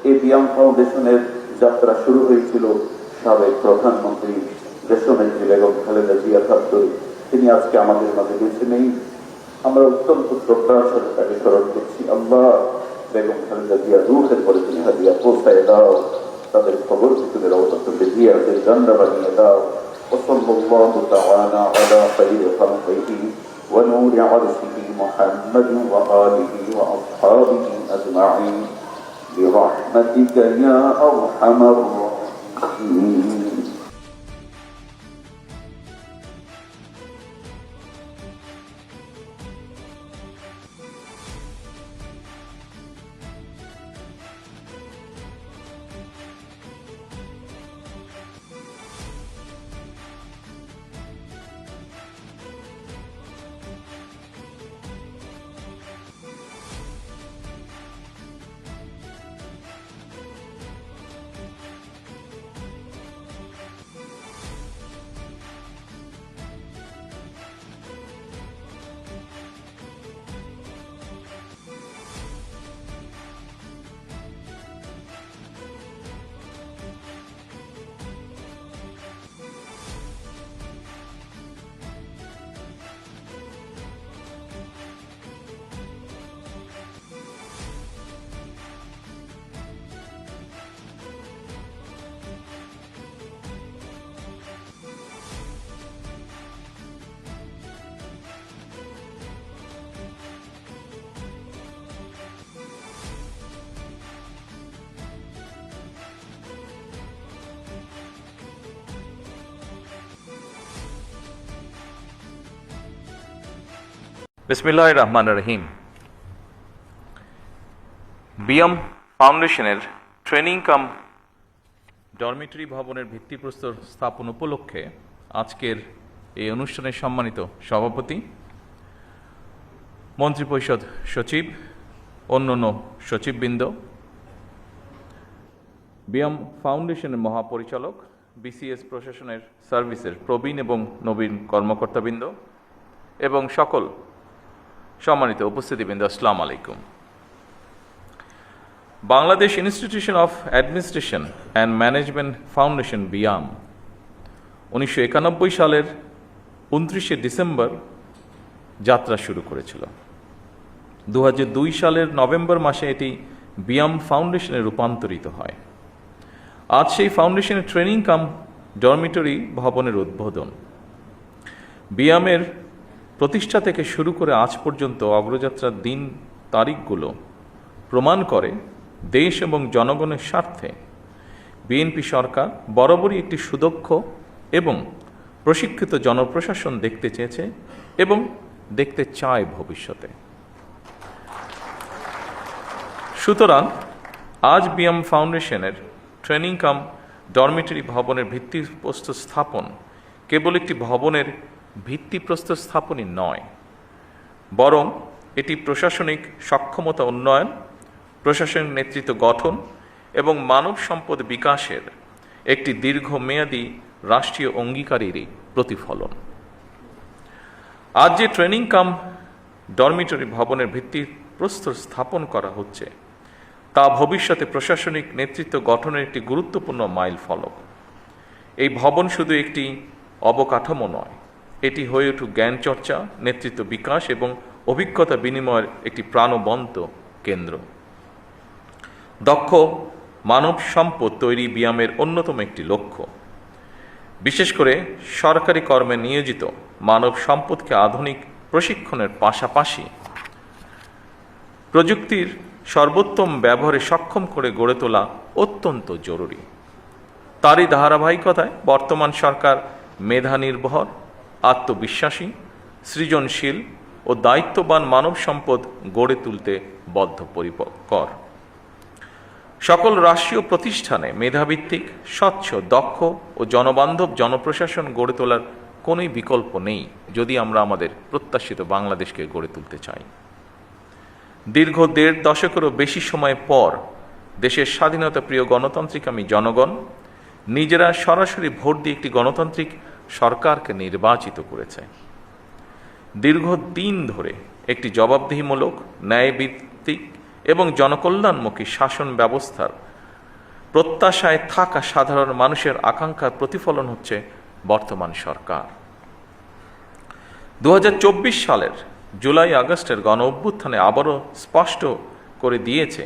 এই বিয়াম ফাউন্ডেশনের যাত্রা শুরু হয়েছিল সাবেক প্রধানমন্ত্রী দেশনেত্রী বেগম খালেদা জিয়া কাদ্দুরি। তিনি আজকে আমাদের মাঝে বেঁচে নেই। আমরা অত্যন্ত শ্রদ্ধার সাথে তাকে স্মরণ করছি। আল্লাহ বেগম খালেদা জিয়া রূহের পরে তুমি হাদিয়া পৌঁছায় দাও, তাদের খবর তুমি রওজাত বেজিয়া জান্নাত বানিয়ে দাও। ওয়াসাল্লাল্লাহু তাআলা আলা খায়রি খালকিহি ওয়া নূরি আরশিহি মুহাম্মাদিন ওয়া আলিহি ওয়া আসহাবিহি আজমাইন বিরহমাতিকা ইয়া আরহামার রাহিমিন। বিসমিল্লাহির রহমানির রহিম। বিয়াম ফাউন্ডেশনের ট্রেনিং কাম ডরমিটরি ভবনের ভিত্তিপ্রস্তর স্থাপন উপলক্ষে আজকের এই অনুষ্ঠানের সম্মানিত সভাপতি, মন্ত্রিপরিষদ সচিব, অন্যান্য সচিববৃন্দ, বিয়াম ফাউন্ডেশনের মহাপরিচালক, বিসিএস প্রশাসনের সার্ভিসের প্রবীণ এবং নবীন কর্মকর্তাবৃন্দ এবং সকল সম্মানিত উপস্থিতিবৃন্দ, আসসালামু আলাইকুম। Bangladesh institution of administration and management foundation BIAM 1991 সালের 29শে ডিসেম্বর যাত্রা শুরু করেছিল। 2002 সালের নভেম্বর মাসে এটি বিয়াম ফাউন্ডেশনে রূপান্তরিত হয়। আজ সেই ফাউন্ডেশনের ট্রেনিং কাম ডরমিটরি ভবনের উদ্বোধন। বিয়ামের প্রতিষ্ঠা থেকে শুরু করে আজ পর্যন্ত অগ্রযাত্রার দিন তারিখগুলো প্রমাণ করে দেশ এবং জনগণের স্বার্থে বিএনপি সরকার বরাবরই একটি সুদক্ষ এবং প্রশিক্ষিত জনপ্রশাসন দেখতে চেয়েছে এবং দেখতে চায় ভবিষ্যতে। সুতরাং আজ বিয়াম ফাউন্ডেশনের ট্রেনিং কাম ডরমিটরি ভবনের ভিত্তিপ্রস্তর স্থাপন কেবল একটি ভবনের ভিত্তিপ্রস্তর স্থাপনই নয়, বরং এটি প্রশাসনিক সক্ষমতা উন্নয়ন, প্রশাসনিক নেতৃত্ব গঠন এবং মানব সম্পদ বিকাশের একটি দীর্ঘমেয়াদী রাষ্ট্রীয় অঙ্গীকারেরই প্রতিফলন। আজ যে ট্রেনিং কাম ডরমিটরি ভবনের ভিত্তিপ্রস্তর স্থাপন করা হচ্ছে তা ভবিষ্যতে প্রশাসনিক নেতৃত্ব গঠনের একটি গুরুত্বপূর্ণ মাইল ফলক। এই ভবন শুধু একটি অবকাঠামো নয়, এটি হয়ে উঠুক জ্ঞান চর্চা, নেতৃত্ব বিকাশ এবং অভিজ্ঞতা বিনিময়ের একটি প্রাণবন্ত কেন্দ্র। দক্ষ মানব সম্পদ তৈরি বিয়ামের অন্যতম একটি লক্ষ্য। বিশেষ করে সরকারি কর্মে নিয়োজিত মানব সম্পদকে আধুনিক প্রশিক্ষণের পাশাপাশি প্রযুক্তির সর্বোত্তম ব্যবহারে সক্ষম করে গড়ে তোলা অত্যন্ত জরুরি। তারই ধারাবাহিকতায় বর্তমান সরকার মেধা নির্ভর, আত্মবিশ্বাসী, সৃজনশীল ও দায়িত্ববান মানব সম্পদ গড়ে তুলতে বদ্ধপরিকর। সকল রাষ্ট্রীয় প্রতিষ্ঠানে মেধাভিত্তিক, স্বচ্ছ, দক্ষ ও জনবান্ধব জনপ্রশাসন গড়ে তোলার কোনোই বিকল্প নেই যদি আমরা আমাদের প্রত্যাশিত বাংলাদেশকে গড়ে তুলতে চাই। দীর্ঘ 1.5 দশকেরও বেশি সময় পর দেশের স্বাধীনতা প্রিয় গণতান্ত্রিকামী জনগণ নিজেরা সরাসরি ভোট দিয়ে একটি গণতান্ত্রিক সরকারকে নির্বাচিত করেছে। দীর্ঘদিন ধরে একটি জবাবদিহিমূলক, ন্যায়ভিত্তিক এবং জনকল্যাণমুখী শাসন ব্যবস্থার প্রত্যাশায় থাকা সাধারণ মানুষের আকাঙ্ক্ষার প্রতিফলন হচ্ছে বর্তমান সরকার। 2024 সালের জুলাই আগস্টের গণ অভ্যুত্থানে আবারও স্পষ্ট করে দিয়েছে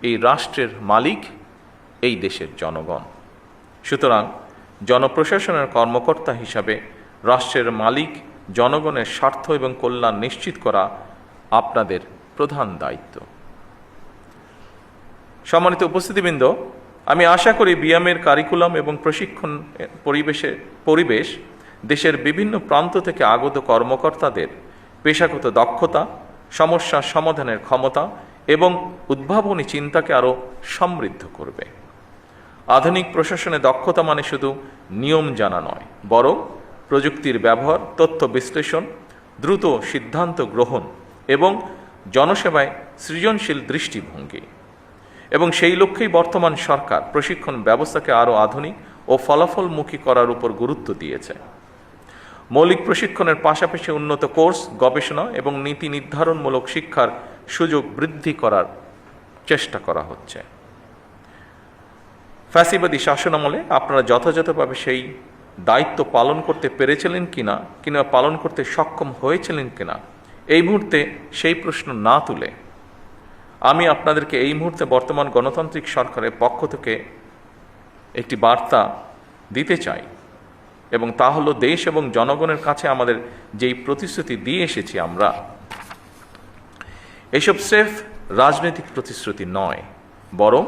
এই রাষ্ট্রের মালিক এই দেশের জনগণ। সুতরাং জনপ্রশাসনের কর্মকর্তা হিসাবে রাষ্ট্রের মালিক জনগণের স্বার্থ এবং কল্যাণ নিশ্চিত করা আপনাদের প্রধান দায়িত্ব। সম্মানিত উপস্থিতিবৃন্দ, আমি আশা করি বিএমের কারিকুলাম এবং প্রশিক্ষণ পরিবেশ দেশের বিভিন্ন প্রান্ত থেকে আগত কর্মকর্তাদের পেশাগত দক্ষতা, সমস্যা সমাধানের ক্ষমতা এবং উদ্ভাবনী চিন্তাকে আরও সমৃদ্ধ করবে। আধুনিক প্রশাসনে দক্ষতা মানে শুধু নিয়ম জানা নয়, বরং প্রযুক্তির ব্যবহার, তথ্য বিশ্লেষণ, দ্রুত সিদ্ধান্ত গ্রহণ এবং জনসেবায় সৃজনশীল দৃষ্টিভঙ্গি। এবং সেই লক্ষ্যেই বর্তমান সরকার প্রশিক্ষণ ব্যবস্থাকে আরও আধুনিক ও ফলাফলমুখী করার উপর গুরুত্ব দিয়েছে। মৌলিক প্রশিক্ষণের পাশাপাশি উন্নত কোর্স, গবেষণা এবং নীতি নির্ধারণমূলক শিক্ষার সুযোগ বৃদ্ধি করার চেষ্টা করা হচ্ছে। ফ্যাসিবাদী শাসনামলে আপনারা যথাযথভাবে সেই দায়িত্ব পালন করতে পেরেছিলেন কিনা কিংবা পালন করতে সক্ষম হয়েছিলেন কিনা, এই মুহূর্তে সেই প্রশ্ন না তুলে আমি আপনাদেরকে এই মুহূর্তে বর্তমান গণতান্ত্রিক সরকারের পক্ষ থেকে একটি বার্তা দিতে চাই, এবং তা হলো দেশ এবং জনগণের কাছে আমাদের যেই প্রতিশ্রুতি দিয়ে এসেছি আমরা, এসব স্রেফ রাজনৈতিক প্রতিশ্রুতি নয়, বরং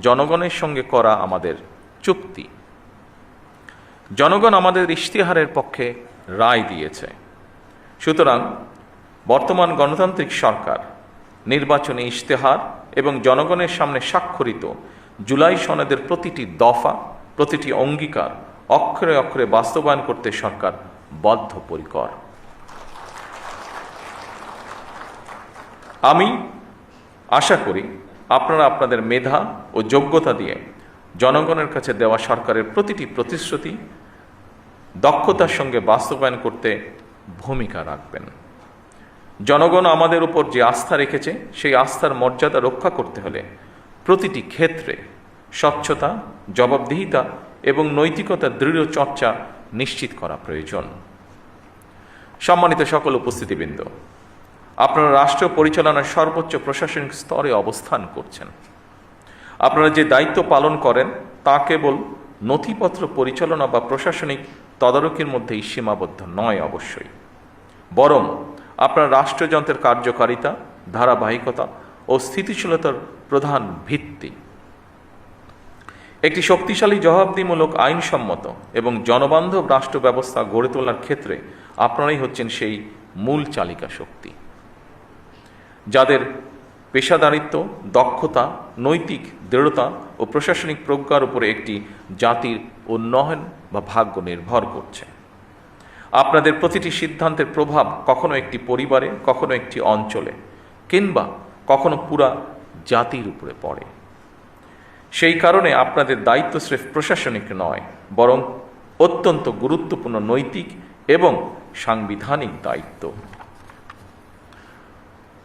জনগণের সঙ্গে করা আমাদের চুক্তি। জনগণ আমাদের ইশতেহারের পক্ষে রায় দিয়েছে। সুতরাং বর্তমান গণতান্ত্রিক সরকার নির্বাচনী ইশতেহার এবং জনগণের সামনে স্বাক্ষরিত জুলাই সনদের প্রতিটি দফা, প্রতিটি অঙ্গীকার অক্ষরে অক্ষরে বাস্তবায়ন করতে সরকার বদ্ধপরিকর। আমি আশা করি আপনারা আপনাদের মেধা ও যোগ্যতা দিয়ে জনগণের কাছে দেওয়া সরকারের প্রতিটি প্রতিশ্রুতি দক্ষতার সঙ্গে বাস্তবায়ন করতে ভূমিকা রাখবেন। জনগণ আমাদের উপর যে আস্থা রেখেছে, সেই আস্থার মর্যাদা রক্ষা করতে হলে প্রতিটি ক্ষেত্রে স্বচ্ছতা, জবাবদিহিতা এবং নৈতিকতার দৃঢ় চর্চা নিশ্চিত করা প্রয়োজন। সম্মানিত সকল উপস্থিতিবৃন্দ, আপনারা রাষ্ট্র পরিচালনার সর্বোচ্চ প্রশাসনিক স্তরে অবস্থান করছেন। আপনারা যে দায়িত্ব পালন করেন তা কেবল নথিপত্র পরিচালনা বা প্রশাসনিক তদারকির মধ্যেই সীমাবদ্ধ নয় অবশ্যই, বরং আপনার রাষ্ট্রযন্ত্রের কার্যকারিতা, ধারাবাহিকতা ও স্থিতিশীলতার প্রধান ভিত্তি। একটি শক্তিশালী, জবাবদিহিমূলক, আইনসম্মত এবং জনবান্ধব রাষ্ট্র ব্যবস্থা গড়ে তোলার ক্ষেত্রে আপনারাই হচ্ছেন সেই মূল চালিকা শক্তি, যাদের পেশাদারিত্ব, দক্ষতা, নৈতিক দৃঢ়তা ও প্রশাসনিক প্রজ্ঞার উপরে একটি জাতির উন্নয়ন বা ভাগ্য নির্ভর করছে। আপনাদের প্রতিটি সিদ্ধান্তের প্রভাব কখনো একটি পরিবারে, কখনো একটি অঞ্চলে কিংবা কখনো পুরা জাতির উপরে পড়ে। সেই কারণে আপনাদের দায়িত্ব স্রেফ প্রশাসনিক নয়, বরং অত্যন্ত গুরুত্বপূর্ণ নৈতিক এবং সাংবিধানিক দায়িত্ব।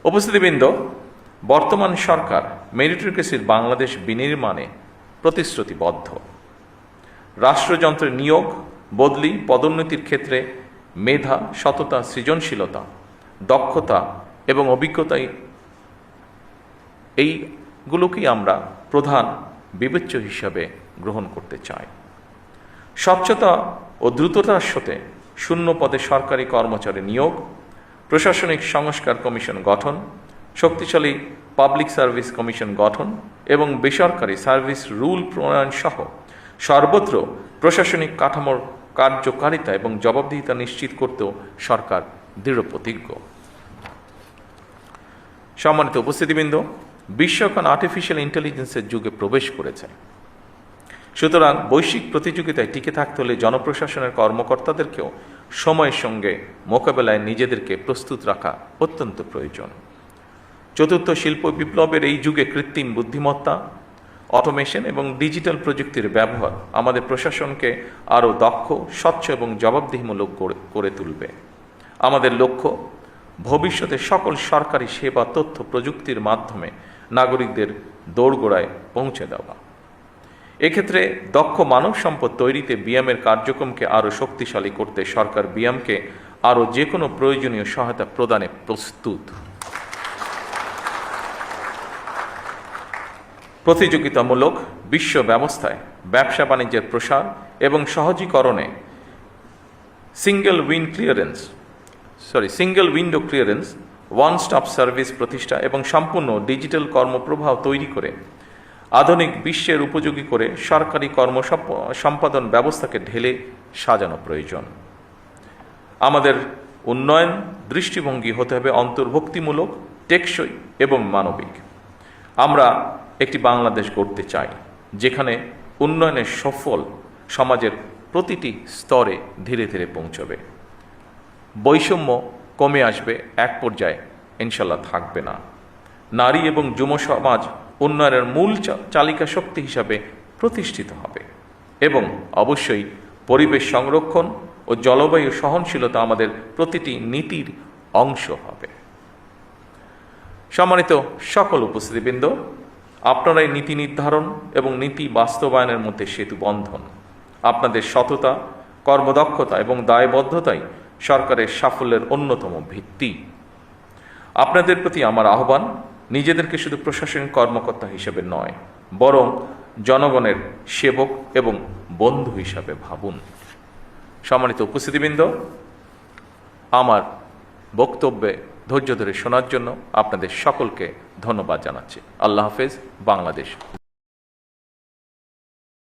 উপস্থিতিবৃন্দ, বর্তমান সরকার মেরিটোক্রেসির বাংলাদেশ বিনির্মাণে প্রতিশ্রুতিবদ্ধ। রাষ্ট্রযন্ত্রের নিয়োগ, বদলি, পদোন্নতির ক্ষেত্রে মেধা, সততা, সৃজনশীলতা, দক্ষতা এবং অভিজ্ঞতাই এইগুলোকেই আমরা প্রধান বিবেচ্য হিসাবে গ্রহণ করতে চাই। স্বচ্ছতা ও দ্রুততার সাথে শূন্য পদে সরকারি কর্মচারী নিয়োগ, প্রশাসনিক সংস্কার কমিশন গঠন, শক্তিশালী পাবলিক সার্ভিস কমিশন গঠন এবং বেসরকারি সার্ভিস রুল প্রণয়ন সহ সর্বত্র প্রশাসনিক কাঠামোর কার্যকারিতা এবং জবাবদিহিতা নিশ্চিত করতেও সরকার দৃঢ় প্রতিজ্ঞ। সম্মানিত উপস্থিতিবৃন্দ, বিশ্ব এখন আর্টিফিশিয়াল ইন্টেলিজেন্সের যুগে প্রবেশ করেছে। সুতরাং বৈশ্বিক প্রতিযোগিতায় টিকে থাকতে হলে জনপ্রশাসনের কর্মকর্তাদেরকেও সময়ের সঙ্গে মোকাবেলায় নিজেদেরকে প্রস্তুত রাখা অত্যন্ত প্রয়োজন। চতুর্থ শিল্প বিপ্লবের এই যুগে কৃত্রিম বুদ্ধিমত্তা, অটোমেশন এবং ডিজিটাল প্রযুক্তির ব্যবহার আমাদের প্রশাসনকে আরও দক্ষ, স্বচ্ছ এবং জবাবদিহিমূলক করে তুলবে। আমাদের লক্ষ্য ভবিষ্যতে সকল সরকারি সেবা তথ্য প্রযুক্তির মাধ্যমে নাগরিকদের দোরগোড়ায় পৌঁছে দেওয়া। এক্ষেত্রে দক্ষ মানব সম্পদ তৈরিতে বিএমের কার্যক্রমকে আরও শক্তিশালী করতে সরকার বিএমকে আরও যে কোনো প্রয়োজনীয় সহায়তা প্রদানে প্রস্তুত। প্রতিযোগিতামূলক বিশ্ব ব্যবস্থায় ব্যবসা বাণিজ্যের প্রসার এবং সহজীকরণে single window clearance, one stop service প্রতিষ্ঠা এবং সম্পূর্ণ ডিজিটাল কর্মপ্রবাহ তৈরি করে আধুনিক বিশ্বের উপযোগী করে সরকারি কর্ম সম্পাদন ব্যবস্থাকে ঢেলে সাজানো প্রয়োজন। আমাদের উন্নয়ন দৃষ্টিভঙ্গি হতে হবে অন্তর্ভুক্তিমূলক, টেকসই এবং মানবিক। আমরা একটি বাংলাদেশ গড়তে চাই যেখানে উন্নয়নের সফল সমাজের প্রতিটি স্তরে ধীরে ধীরে পৌঁছবে। বৈষম্য কমে আসবে, এক পর্যায়ে ইনশাল্লাহ থাকবে না। নারী এবং যুব সমাজ উন্নয়নের মূল চালিকা শক্তি হিসাবে প্রতিষ্ঠিত হবে এবং অবশ্যই পরিবেশ সংরক্ষণ ও জলবায়ু সহনশীলতা আমাদের প্রতিটি নীতির অংশ হবে। সম্মানিত সকল উপস্থিতিবৃন্দ, আপনারাই নীতি নির্ধারণ এবং নীতি বাস্তবায়নের মধ্যে সেতু বন্ধন। আপনাদের সততা, কর্মদক্ষতা এবং দায়বদ্ধতাই সরকারের সাফল্যের অন্যতম ভিত্তি। আপনাদের প্রতি আমার আহ্বান, নিজেদেরকে শুধু প্রশাসনিক কর্মকর্তা হিসেবে নয়, বরং জনগণের সেবক এবং বন্ধু হিসাবে ভাবুন। সম্মানিত উপস্থিতিবৃন্দ, আমার বক্তব্যে ধৈর্য ধরে শোনার জন্য আপনাদের সকলকে ধন্যবাদ জানাচ্ছি। আল্লাহ হাফেজ। বাংলাদেশ।